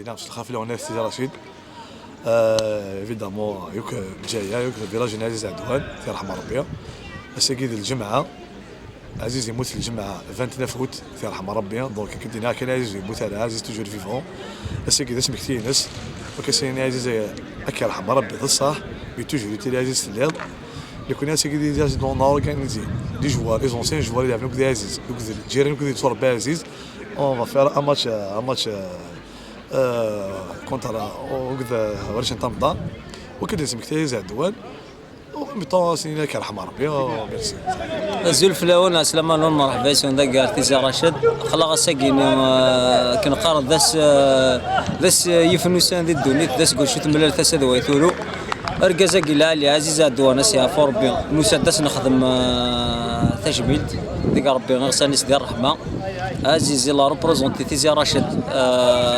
دينا الخافي العناف سيدي رشيد ايفيدامون يوك جايه يوك فيلاج عزيز عدوان يرحم ربي السيد الجمعه عزيز يموت الجمعه 29 اوت يرحم ربي دونك كدينا كان عزيز يموت على عزيز توجور فيفون السيد اسمك تينس وكسيني عزيز هكا يرحم ربي الصح توجور يتي عزيز الليل اللي كنا سيدي عزيز دون اورغانيزي دي جوار لي زونسيان جوار اللي عندنا كدا عزيز كدا الجيران كدا تصور عزيز اون فا فير ان ماتش كونتر وكذا ورش نطمطا وكذا اسمك تيز عدوان وميطون سنين كيرحم ربي ميرسي الزول فلاون اسلام لون مرحبا سون داك ارتيزا رشد خلا ساكين كنقار داس يفنوسان دي الدونيت داس قول شوت ملال تاسد ويثولو اركازا قيلا علي عزيز عدوان سي فور بي مسدس نخدم تجميل ديك ربي غير ديال الرحمه عزيزي لا ريبريزونتي تيزي رشد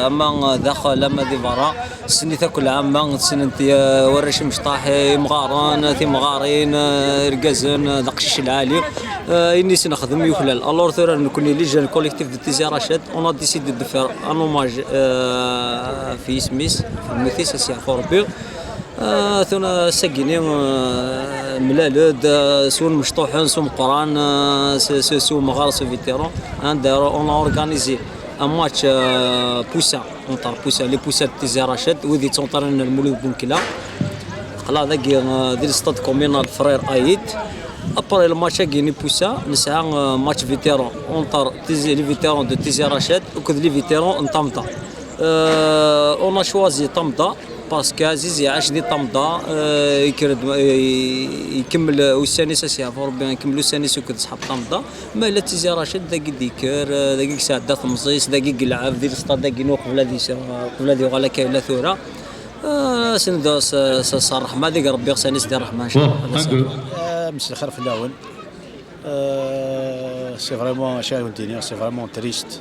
اما داخل اما دي برا سني كل عام سنتي ورش مشطاحي مغاران تي مغارين ركازن دقشيش العالي اني سنخدم يخلال الور ثورا نكون لي جان كوليكتيف دو تيزي رشد اون ديسيدي دو فير ان اوماج في سميس في الميثيس سي فور بي ثنا ساكيني ملالود سون مشطوحين سون قران سو مغار سو فيتيرون داروا اون اورغانيزي ان ماتش بوسا اونتر بوسا لي بوسا تيزي رشد وذي تونطرن المولود بن كلا خلا ذاك ديال ستاد كومينال فرير ايد ابري الماتش كيني بوسا نسعى ماتش فيتيرون اونتر تيزي لي فيتيرون دو تيزي رشد وكذ لي فيتيرون نطمطا اون شوازي طمطا باسكو عزيز يعيش دي طمطا يكمل والسانيس سي فور بيان يكملوا السانيس وكذا صحاب طمطا ما لا تيزي رشد داكي ديكر داكي ساعده تمصيص داكي قلعاب ديال السطاد داكي نوق ولا دي ولا كاين لا ثوره سندو صراحه ما ديك ربي سانيس ديال الرحمه ان شاء الله. مساء الخير في الاول سي فريمون شاهد الدنيا سي فريمون تريست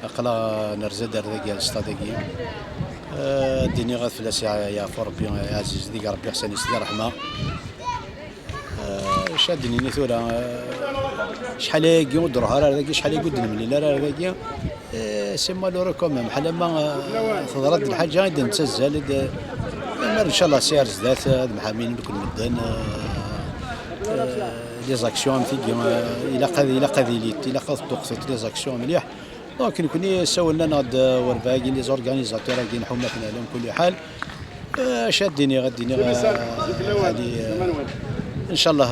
اقلا نرزا دار داكي السطاد داكي الدنيا غاد فلاس يا ربي عزيز ديك ربي احسن يسدي رحمه شادني نثورا شحال يجي ودرها راه داكي شحال يقول المليله راه داكي سي مالورو كوميم بحال ما تضرد الحاجه غادي نتسزل ان شاء الله سير زدات المحامين بكل مدن لي زاكسيون في الى قضي الى قضت توقفت لي زاكسيون مليح دونك نكوني سولنا ناض ورباقي لي زورغانيزاتور كاين حما في العالم كل حال شاديني غاديني غادي ان شاء الله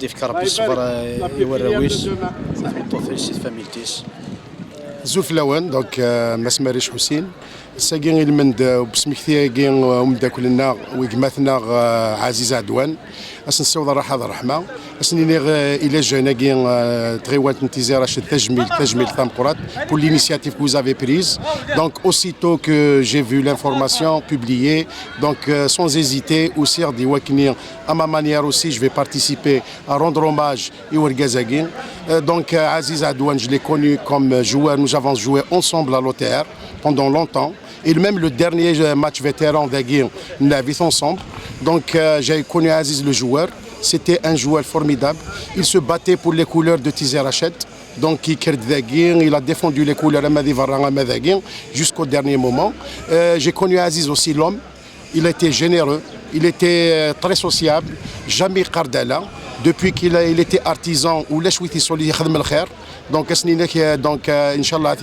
ديف ربي الصبر يوراويس في سيت فاميلتيس زوف لوان دونك مسماريش حسين ساكين المند بسم كثير ومداكلنا ويقماتنا عزيز عدوان اسن السوض راح هذا الرحمه اسني الى جانا كين تغيوات نتيزي راشد تجميل ثامقرات pour l'initiative que vous avez prise donc aussitôt que j'ai vu l'information publiée donc sans hésiter aussi di wakni à ma manière aussi je vais participer à rendre hommage Iwer Gazagin donc Aziz Adouane je l'ai connu comme joueur nous avons joué ensemble à l'OTR pendant longtemps et même le dernier match vétéran d'Aguirre nous l'avons fait ensemble donc j'ai connu Aziz le joueur. C'était un joueur formidable. Il se battait pour les couleurs de Tizé Rachet. Donc il a défendu les couleurs jusqu'au dernier moment. J'ai connu Aziz aussi l'homme. Il était généreux, il était très sociable, jamais qardala. Depuis qu'il était artisan ou l'achouiti soli khadm al-khair. Donc donc inchallah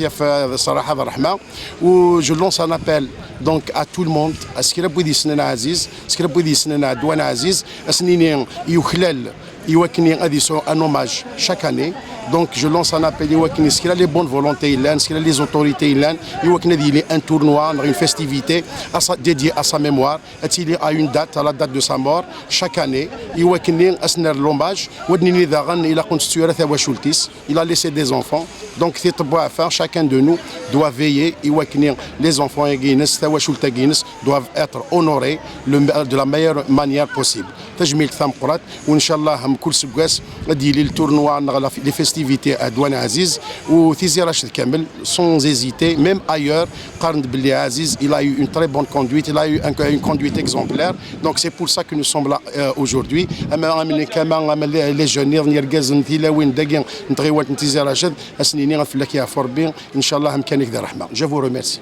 صراحه الرحمه و je lance un appel donc à tout le monde اسكي ربي يسننا عزيز اسكي ربي يسننا عدوان عزيز اسنيني يخلل يوكني غادي سو ان hommage chaque année donc je lance un appel يوكني اسكي les bonnes volontés il اسكي les autorités il يوكني ديال un tournoi une festivité dédiée à sa mémoire اتيلي à une date à la date de sa mort chaque année يوكني اسنر l'hommage ودني ذا غن الى كنت ستيرا ثوا شولتيس il a laissé des enfants donc chacun de nous doit veiller les enfants doivent être honorés de la meilleure manière possible. تجميل ثمقرات، وان شاء الله هم كل سكاس غادي لي التورنوا نغلا لي فيستيفيتي ادوان عزيز وتيزي راشد كامل سون زيزيتي ميم ايور قارن باللي عزيز il a eu une très bonne conduite, il a eu une conduite exemplaire, donc c'est pour ça que nous sommes là aujourd'hui. اما كمان لي جونير نيركاز نتيلاوين داكين نتغيوات نتيزي راشد اسنيني غنفلك يا فوربي ان شاء الله هم كان يقدر رحمه. جو فو ريميرسي.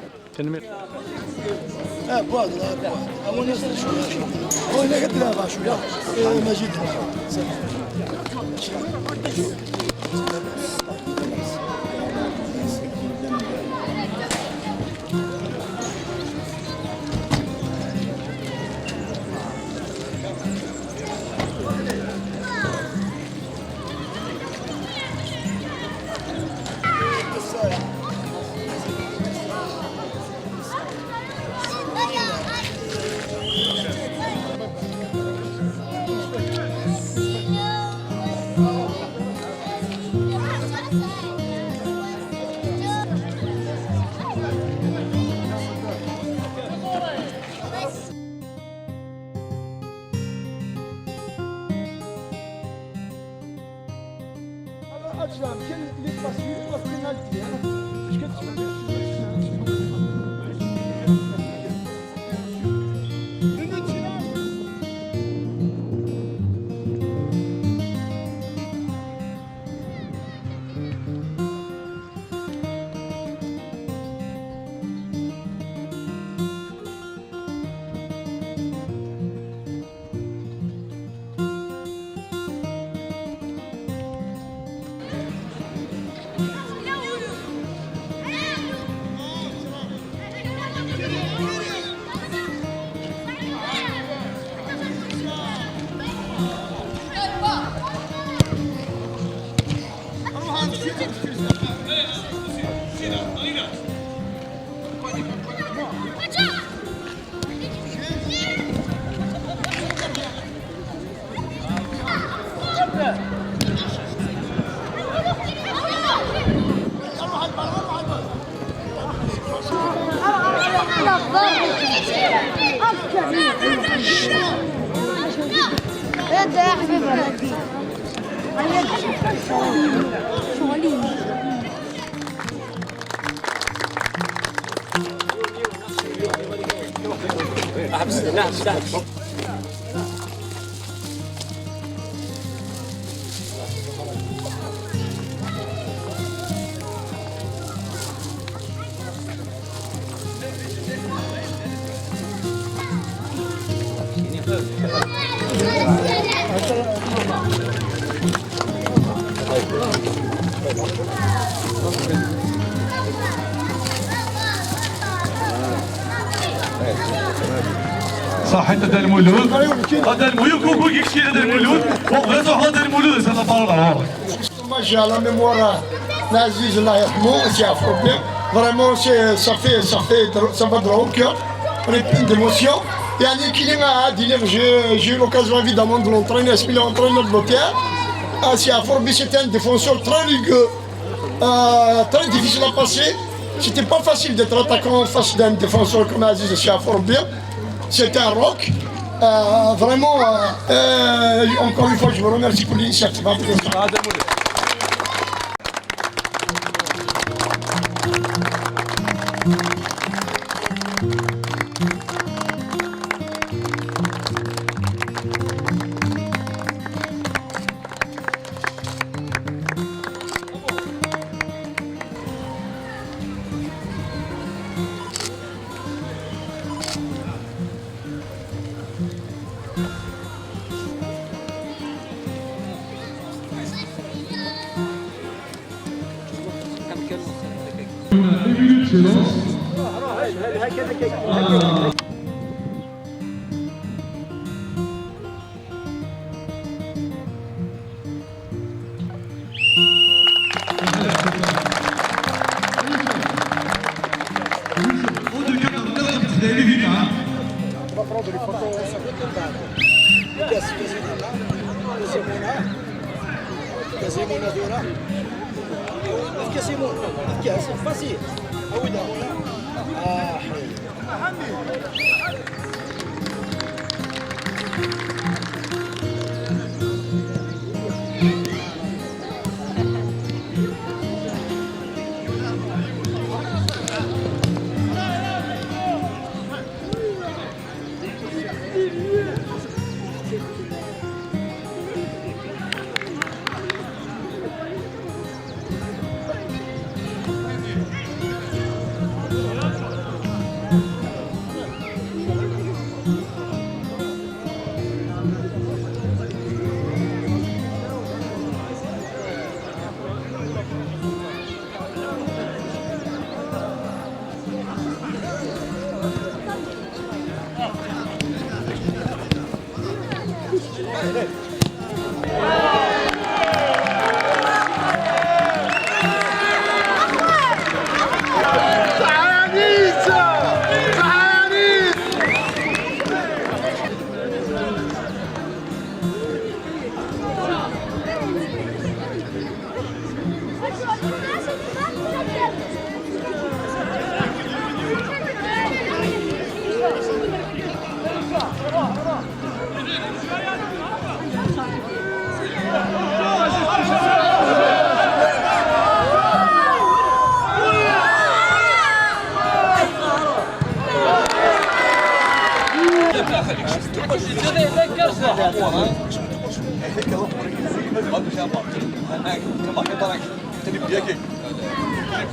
يا حبيبي شغالين صحيح هذا المولود هذا المولود كوكو كيكشي هذا المولود وغازو هذا المولود هذا بارلا ما شاء الله ميموار العزيز الله يرحمه سي افروبيا فريمون سي صافي ça va droit au cœur on est plein d'émotions يعني كي عادي j'ai eu l'occasion évidemment de l'entraîner parce qu'il est entraîneur de l'OTR سي افروبيا c'était un défenseur très rugueux très difficile à passer c'était pas facile d'être attaquant en face d'un défenseur comme Aziz Sy Afroubia. C'était un rock. Vraiment, encore une fois, je vous remercie pour l'initiative.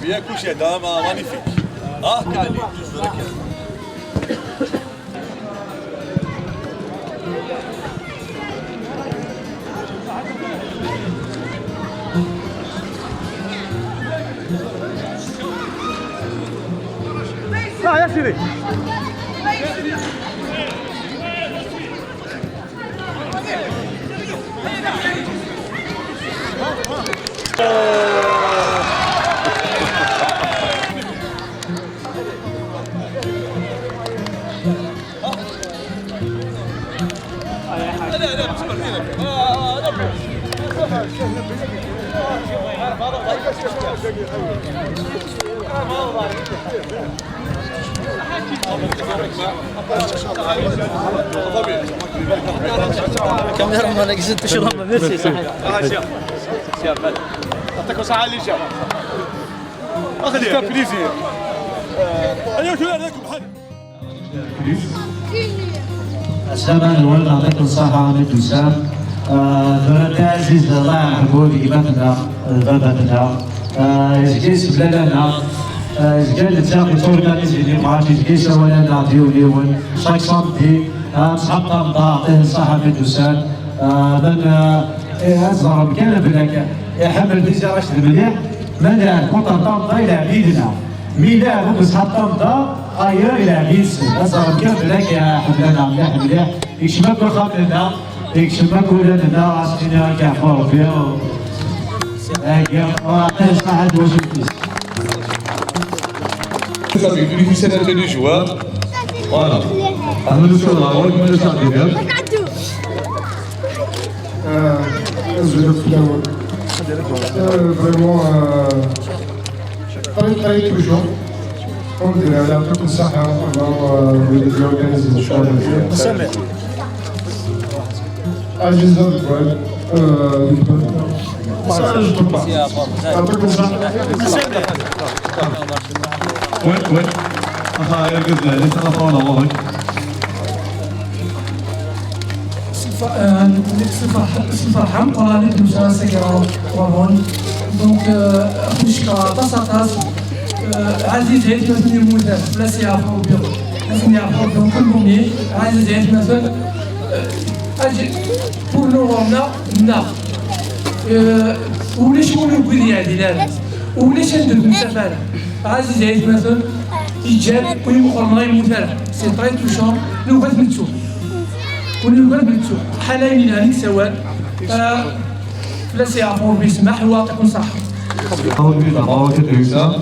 Bien couché, dame, magnifique. Ah, Cali. Ah, ya Siri. كاميرا ما نقصد تشرب ميرسي صحيح. يعطيكم الصحة اللي جا. أخليها بليزير. أيوة شو عليكم حد. السلام عليكم يعطيكم الصحة عميد وسام. درك عزيز الله يرحمه بيباتنا باباتنا يزكيس بلادنا يزكال نتلاقي تورغانيزي لي مارش يزكيس ولا ديوليون شاك سامدي صحاب طامطا يعطيه الصحة عميد وسام. من أصغر مكان بلاك يحمل فيزا راشد المليح من كونتر طامطا إلى عبيدنا ميلا هو صحاب طامطا غير إلى عبيد أصغر مكان بلاك يا حملنا مليح مليح يشمك خاطرنا يكشفك ولادنا عاصينا كعفور فيها هاكا وعطيش واحد وجه Félicitations à tous les joueurs. Voilà. عملوا شغل عوض من الشعب ديالك. نزلت في الأول. فريمون طريق توجور. الحمد لله يعطيكم الصحة الله يورغانيزي إن شاء الله. عزيز الأطفال وين أخا يرقد له ليس أطول الله الفرحة قراني تمشى سيكرا وابون دونك مشكا تصاطاس عزيز عيد مثل الموتى لا سيعرفوا بهم لازم يعرفوا بهم كلهم عزيز عيد مثل اجي pour نورنا نا ولاش يقولوا بلي عدلان ولاش ندير مسافره عزيز عيد مثل يجاب ويمخرنا يموتها سي طري توشون نوبات ملتو ونوبات ملتو حنين هذيك سواد لا سيعرفوا بيسمح ويعطيكم صحه أول بيت أبغى تدريسا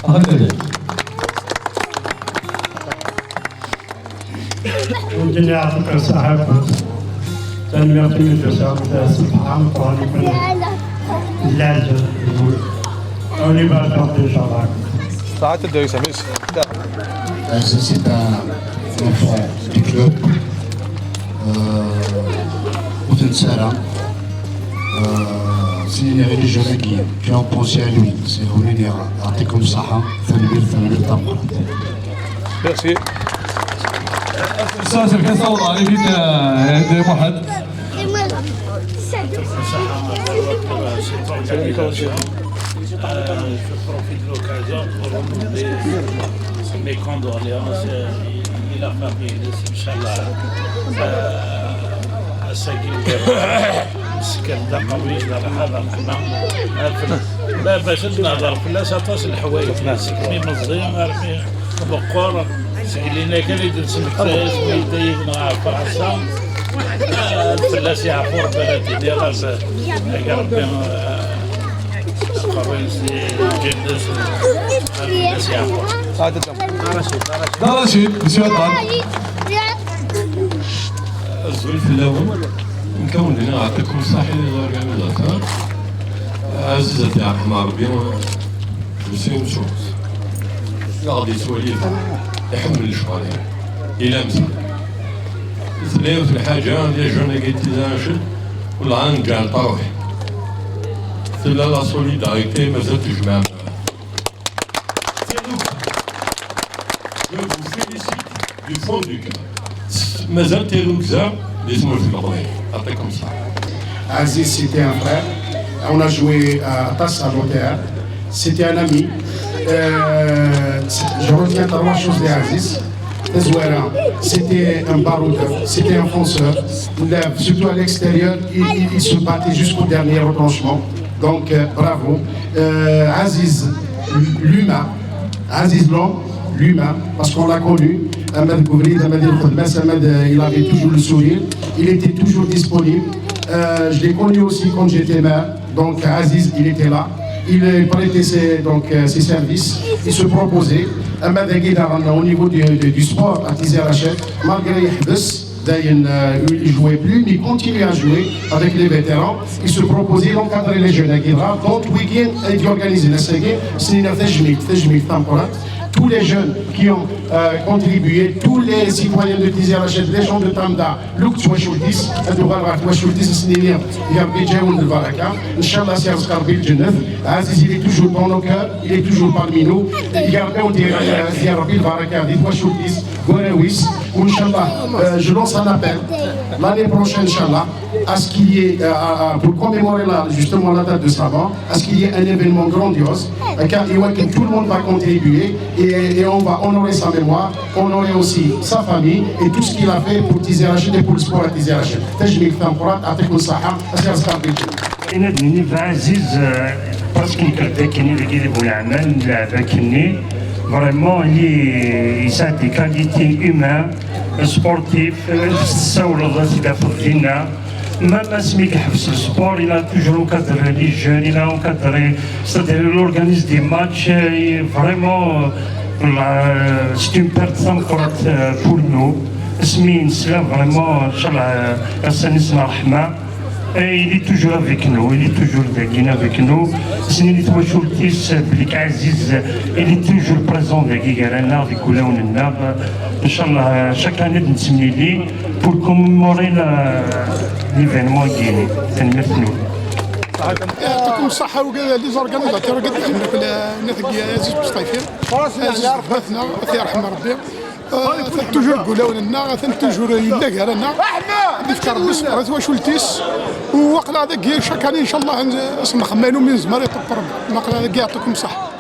أخذ ودنيا يعطيك الصحة تنمية المدرسة سبحان الله العجل أولي بارك إن شاء الله. ساعة الدريسة ميرسي. C'est un enfant du club. Outentsara. C'est une religieuse qui a pensé à lui. C'est Oulini Artikum Saha, Tanvir Tamara. Merci. أستاذ الكاس أوضع عليك يا محمد. Je profite de l'occasion pour remonter mes condoléances et la famille de Inch'Allah à Sagil مسكين دقوي هذا لا باش نهضر في الناس عطاش الحوايج مسكين مزيان رمي بقور سيلينا كان يدرس مكتاز ويدينا فرنسا الفلاس يعرفوا ربنا ديال ربي قبل جدس الفلاس يعرفوا رشيد مسيو عطان الزول في الاول نكون لنا نعطيكم صحيح لورغانيزاتور عزيزتي يا رحمة ربي مسيو مشوز غادي يسولي يحمل شوالي يلامسها سلاو في الحاجة ديال جونا كيتيزانشد ولا غنرجع لطروحي سلا لا سوليداريتي مازال تجمعنا Je vous félicite du fond du cœur. مازال تيروكزا اللي اسمه في الغنية يعطيكم الصحة. Aziz, c'était un frère. On a joué à Tasse à l'Otéa. C'était un ami. Je retiens trois choses d'Aziz. C'était un baroudeur, c'était un fonceur. Surtout à l'extérieur, il se battait jusqu'au dernier retranchement. Donc, bravo. Aziz, l'humain. Aziz l'homme, l'humain, parce qu'on l'a connu. Ahmed Gouvrid, Ahmed El Khudbas, Ahmed, il avait toujours le sourire. Il était toujours disponible. Je l'ai connu aussi quand j'étais maire. Donc, Aziz, il était là. Il prêtait ses services, il se proposait. Au niveau du sport à Tizi Rachel, malgré il ne jouait plus, mais il continuait à jouer avec les vétérans. Il se proposait d'encadrer les jeunes à Guidra. Donc, week-end, il organisait la série. C'est une temporaire. Tous les jeunes qui ont contribué, tous les citoyens de Tizi Rachel, les gens de Tamda, Louk Touachouldis, Adoural Touachouldis, Sninir, Yarbidjaoun de Baraka, Inch'Allah, c'est Azkarbil Djenef, Aziz, il est toujours dans nos cœurs, il est toujours parmi nous. Yarbidjaoun Baraka, Touachouldis, Gouréouis, Inch'Allah, je lance un appel l'année prochaine, Inch'Allah, à ce qu'il y ait, pour commémorer justement la date de Saban, à ce qu'il y ait un événement grandiose, car tout le monde va contribuer et on va honorer sa mémoire, honorer aussi sa famille et tout ce qu'il a fait pour Tizi Rachel et pour le sport à Tizi Rachel. تجميل ثمرات يعطيكم الصحة أسير صاحبي. أنا دني عزيز باسكو كني اللي كيديروا الأعمال لاعب كني فريمون اللي يساعد دي كاليتي هيومان سبورتيف السولة تبع في الدينا ما سميك حبس السبور il a toujours encadré les jeunes il a encadré c'est-à-dire il organise des matchs vraiment c'est une perte sans crotte pour nous اسمي نسلم vraiment inchallah Hassan Isma Rahma et il est toujours avec nous, il est toujours avec nous. Sini Touachouldis, Blik Aziz, il est toujours présent avec Igarana, avec Oulaounna. Inch'Allah, chaque année de Nsimili pour commémorer l'événement guinéen. Merci nous. يعطيكم الصحة وكذا لي زورغانيزاتور قد خدمنا نثقي عزيز بسطيفين عزيز بثنا يرحم ربي توجور قولوا لنا توجور يلاقى لنا نفكر بالصبر تواشولتيس وقلا هذا شاك ان شاء الله نخمانو من زمان يطبر ما قلا هذا يعطيكم الصحة